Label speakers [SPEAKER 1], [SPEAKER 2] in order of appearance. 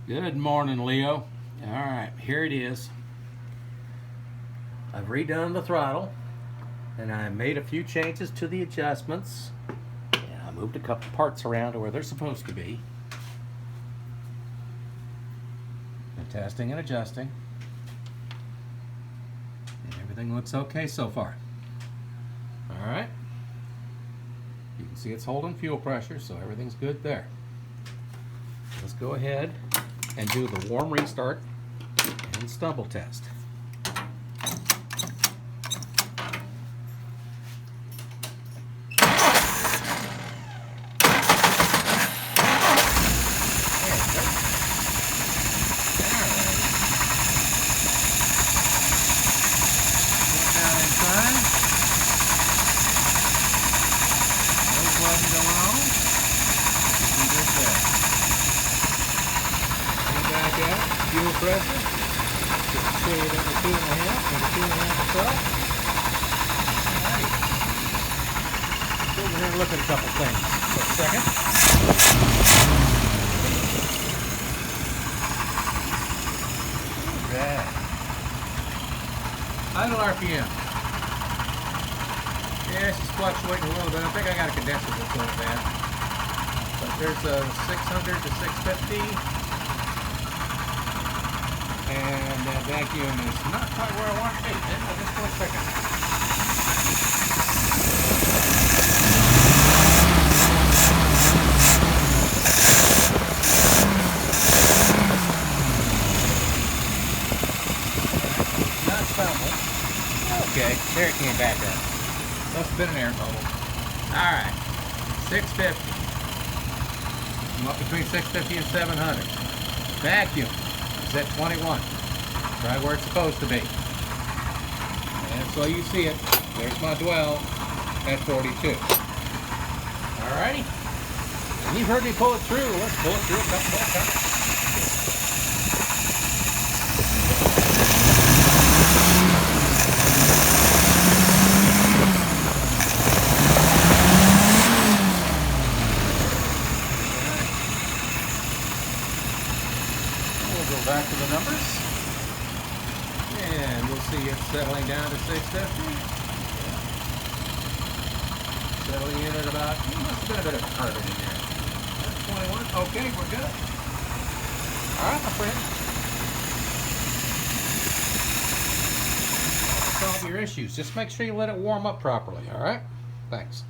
[SPEAKER 1] Good morning, Leo. All right, here it is. I've redone the throttle and I made a few changes to the adjustments. And I moved a couple parts around to where they're supposed to be. And testing and adjusting. And everything looks okay so far. All right. You can see it's holding fuel pressure, so everything's good there. Let's go ahead and do the warm restart and stumble test. Fuel pressure. Just show you that the 2.5 and the 2.5 itself. Alrighty. Go over here and look at a couple things for a second. Alright. Idle RPM. Yeah, she's fluctuating a little bit. I think I got a condenser that's going bad. But there's a 600 to 650. And that vacuum is not quite where I want it to be. Hang on just 1 second. Not stopping. Okay, there it came back up. Must have been an air bubble. Alright, 650. I'm up between 650 and 700. Vacuum. At 21, right where it's supposed to be. And so you see it, there's my dwell at 42. Alrighty, and you've heard me pull it through. Let's pull it through a couple more times. Back to the numbers, and we'll see it settling down to 650. Yeah. Settling in at about, must have been a bit of a carbon in there. That's 21. Okay, we're good. All right, my friend. Solve your issues. Just make sure you let it warm up properly. All right. Thanks.